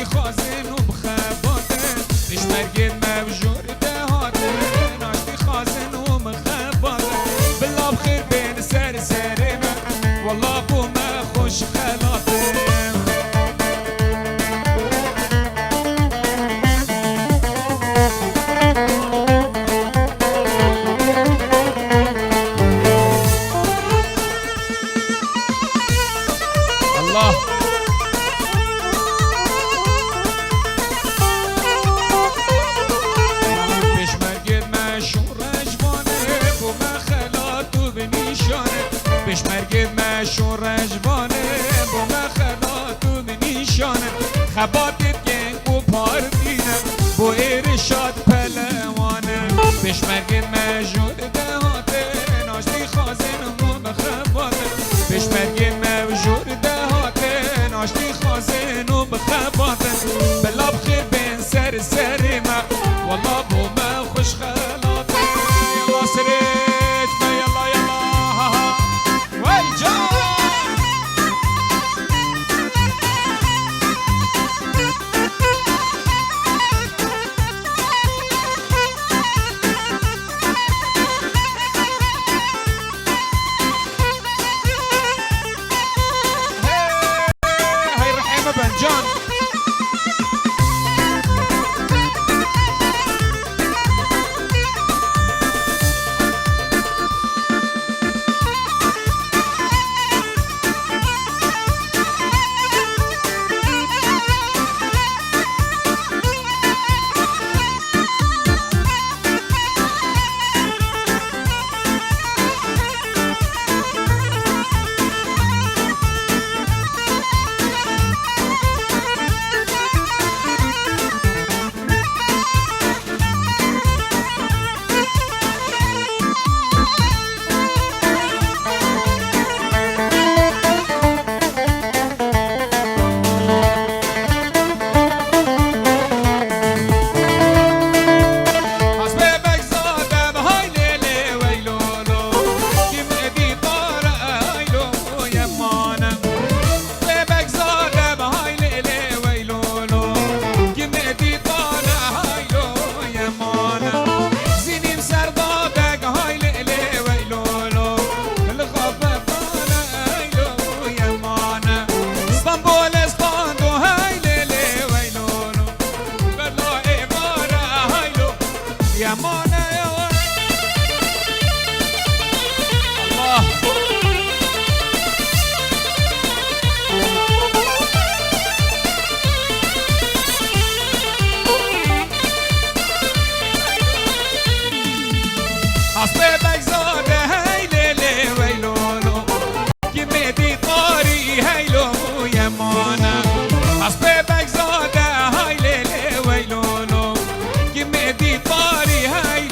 ناشتی خازن و بخباته بشمرگید موجور دهاته ناشتی خازن و مخباته بلا بخیر بین سر سرنا والله بو ما خوش خلاته الله بشمرگید مشون رجوانه با مخلات و بنیشانه خباتت گنگ و پاردینه با ارشاد پلوانه بشمرگید مشون دهاته ناشتی خازن و بخباته بشمرگید مشون دهاته ناشتی خازن و بخباته بلا بخیر بین سر سر ما والله با ما خوش خلاته یلا سرت ما یلا یلا جان طاري هاي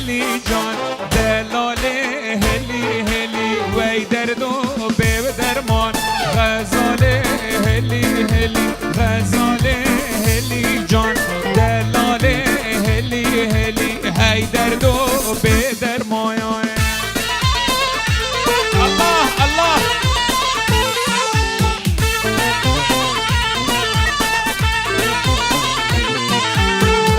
هلی جان دلاله هلی هلی وی درد و به درمان غزاله هلی هلی غزاله هلی جان دلاله هلی هلی هی درد و به درمان الله الله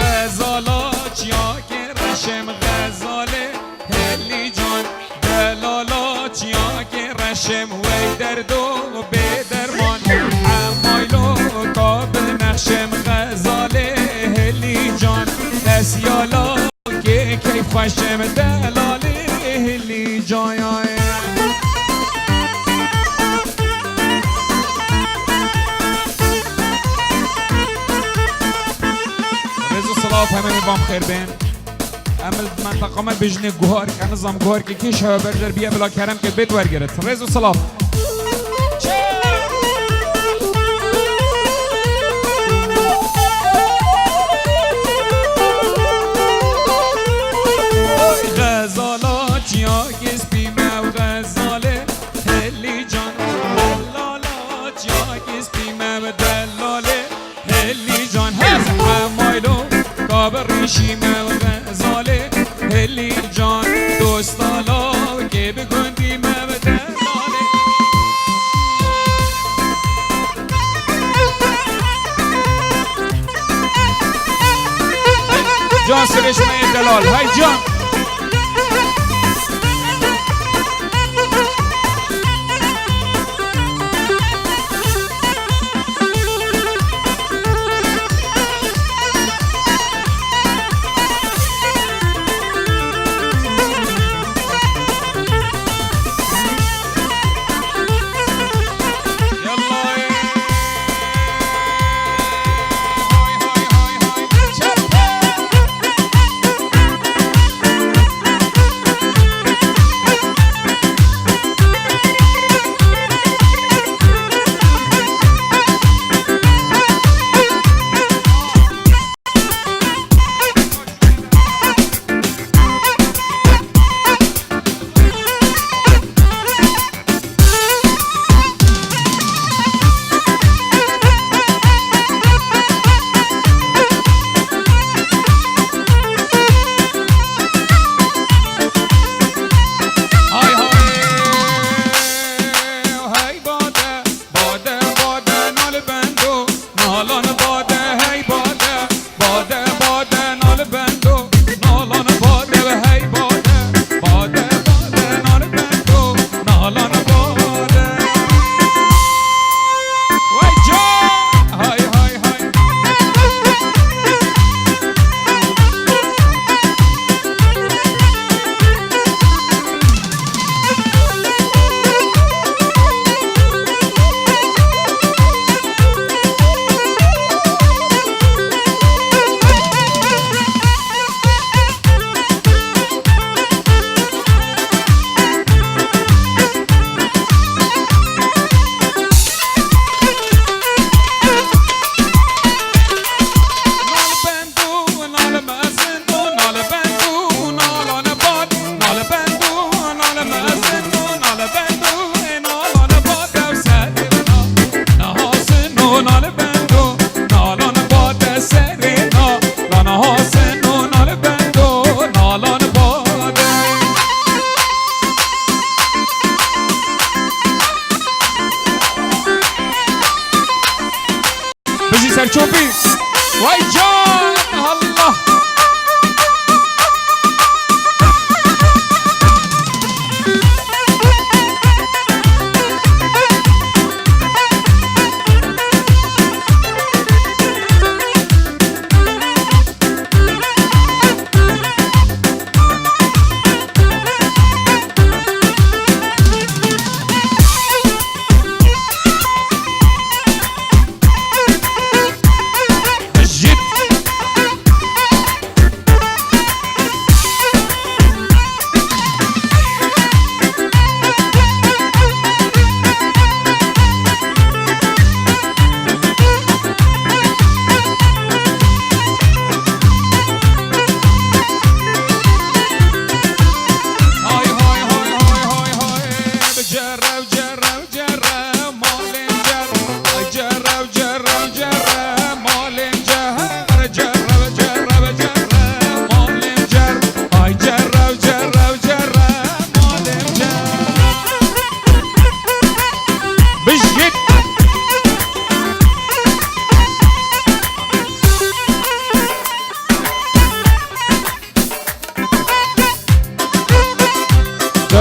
غزالات یا که رشم غزاله هلی جان دلالات یا که رشم وی درد و به درمان عمایلو تا به نقشم غزاله هلی جان اسیالا که کیف خوشم دلاله هلی جان صلاف همه میبام خیر بین عمل منطقه ما بجنه گوهار که نظام گوهار که کش ها برجر بیا بلا کرم که بیت ورگرد رز و صلاف غزالات یا گز بیمه و غزاله هلی جان دلالات یا گز بیمه و دلاله هلی جان هست همایلو ریشیمه و غزاله هلی جان دوستالا که بگندیمه و دلاله جان سرشمه دلال های جان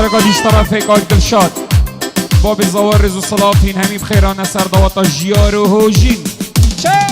مبارکا دیش طرف کاک دلشاد باب زوار رزو صلافین همین بخیران سر دواتا جیار و هوجین چه؟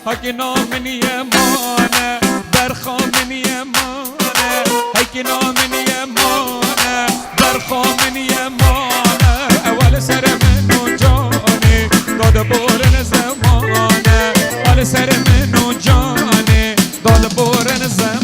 هاکی نامنی مانه برخامنی مانه هاکی نامنی مانه برخامنی مانه اول سر منو جانه داد بورن زمانه اول سر منو جانه داد بورن زمانه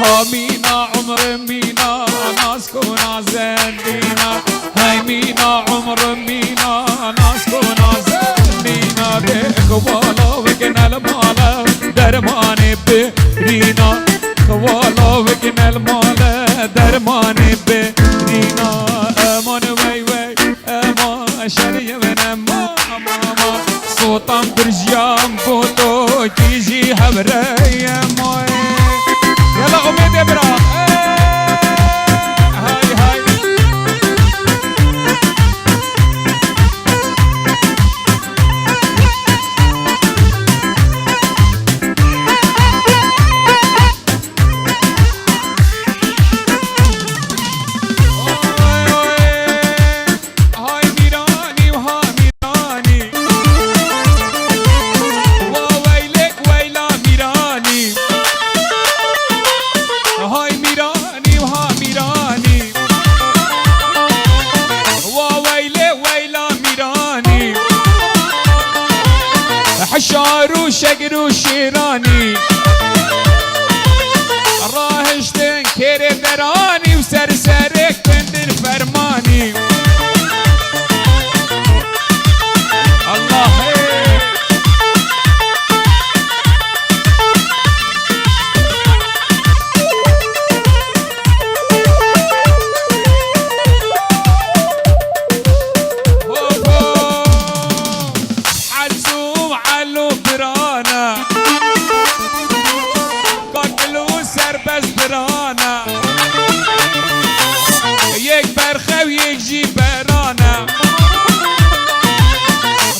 ها مینا عمر مینا ناز کن زندینا های مینا عمر مینا ناز کن زندینا ده خوالا وکن المالا درمان برینا خوالا وکن المالا درمان برینا امان وی وی امان شریه من ماما صوتم برجام بوتو کیجی هبره مای يلا أميد يا برا هاي هاي هاي ميراني وها ميراني وويلك ويلا ميراني هاي ميراني وها ميراني وويلي ويلا ميراني حشار وشقر وشيراني راهشتن كيري دراني وسرسرك بندر فرماني الله یک برخه و یک جی برانا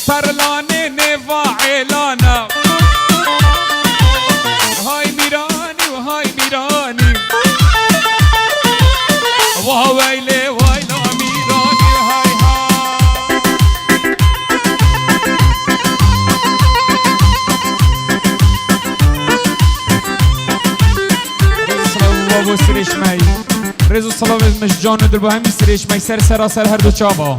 ترلانه نوا عیلانا های میرانی و های میرانی و ویله ویلا میرانی های های بابو سریش می رزو صلاة مش جان در با همی سریش می سر سراسر هر دو چابا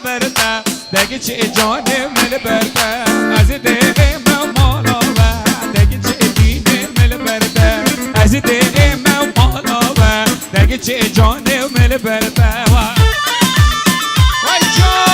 برده دگی چه جانه مل برده از دقیقه مالا و دگی چه دینه مل برده از دقیقه مالا و دگی چه جانه مل برده وای جان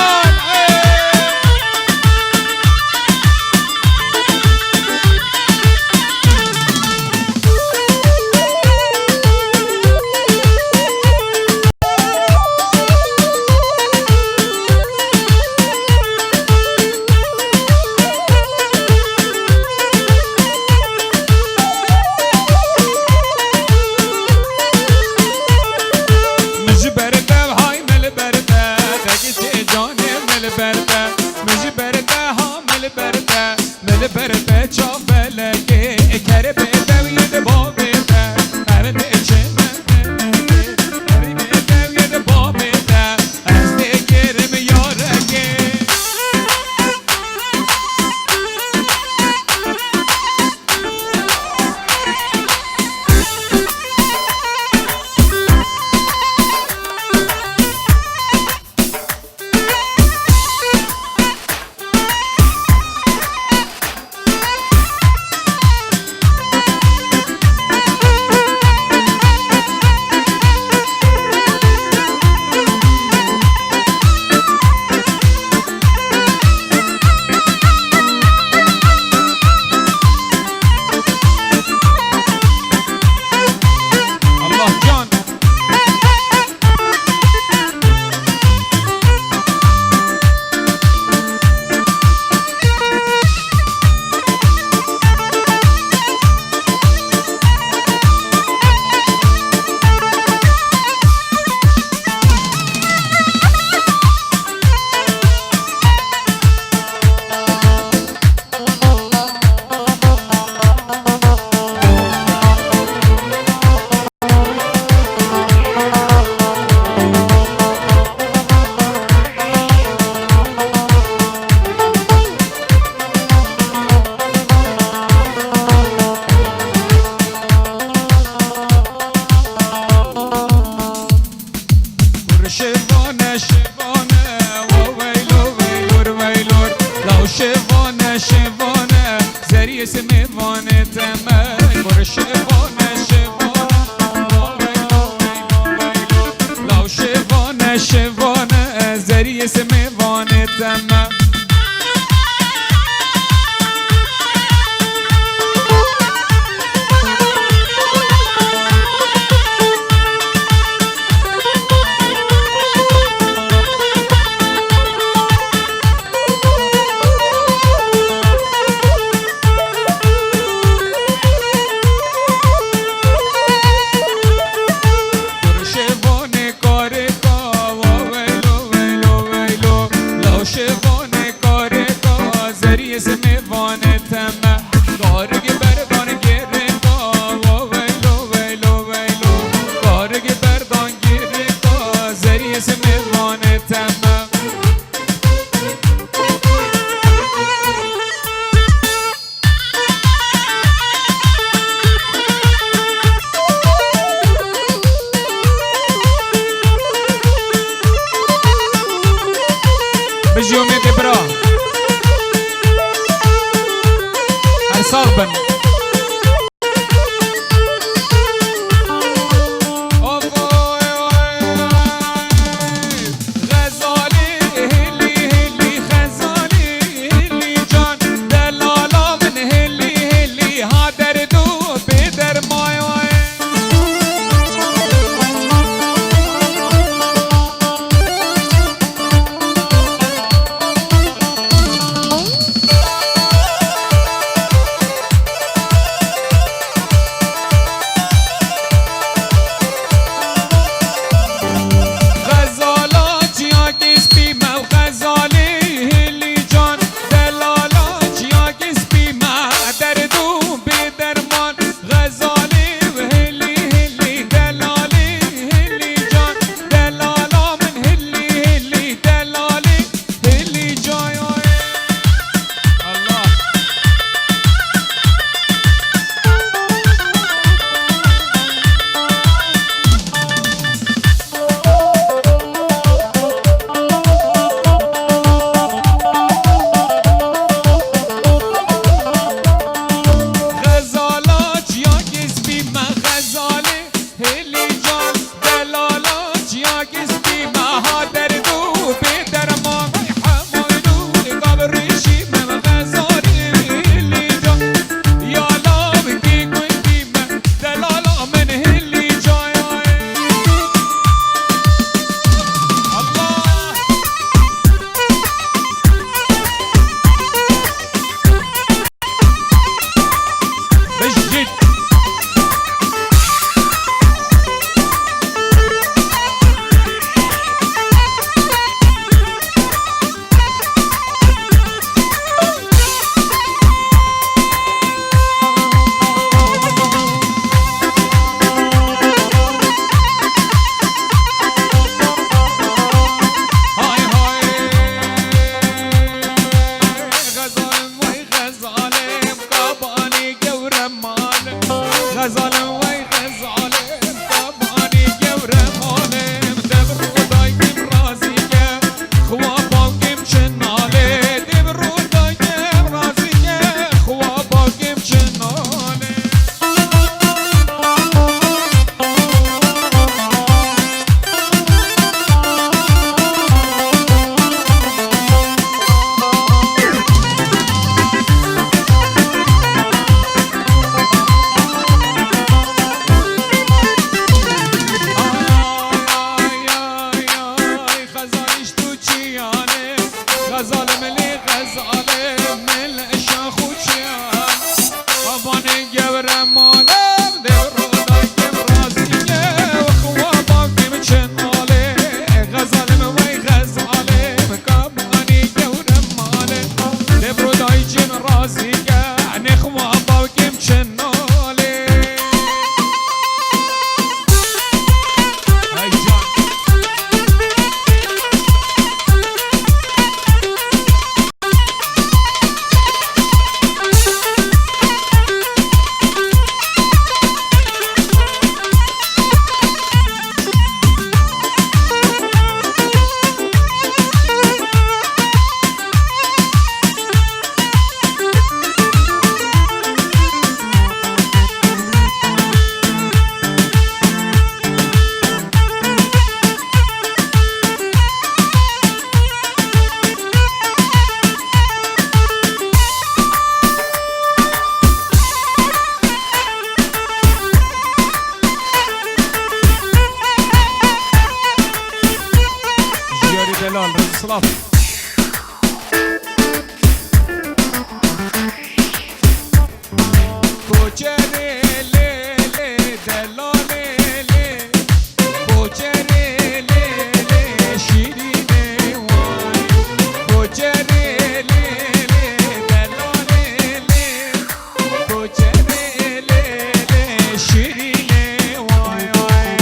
هلی جان دلالا چیا کستی مها دردو به درمان حمایلو قبرشی من غزاری هلی جان یالا بگی گویی من دلالا من هلی جای الله بجد هاي هاي غزالم وي غزالم قباني قورمان غزالم وي غزالم قباني قورمانم دبرو دايم رازيك خواباكم شنالي دبرو دايم رازيك خواباكم شنالي آی غزالش تو چیانه غزالم لی غزالم مل شاخو چیان بابانه گورم مالم در رودایم رازیه و خواباکم چناله غزالم وی غزالم کابانی گورم ماله در رودایم رازیه نه خواباکم چناله ای جان جيري دلال رز صلاة کوچره لی لی دلاله لی کوچره لی لی شیرینه وای کوچره لی لی دلاله لی کوچره لی لی شیرینه وای وای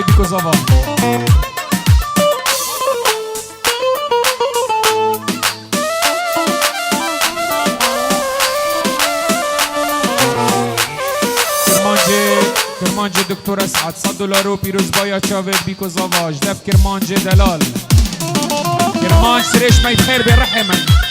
بیکو زاوا کرمانجه دکتر اسعد $100 و پیروز بایا چاوه بیکو زاواج دف کرمانجه دلال کرمانج سرش ميت خير برحمن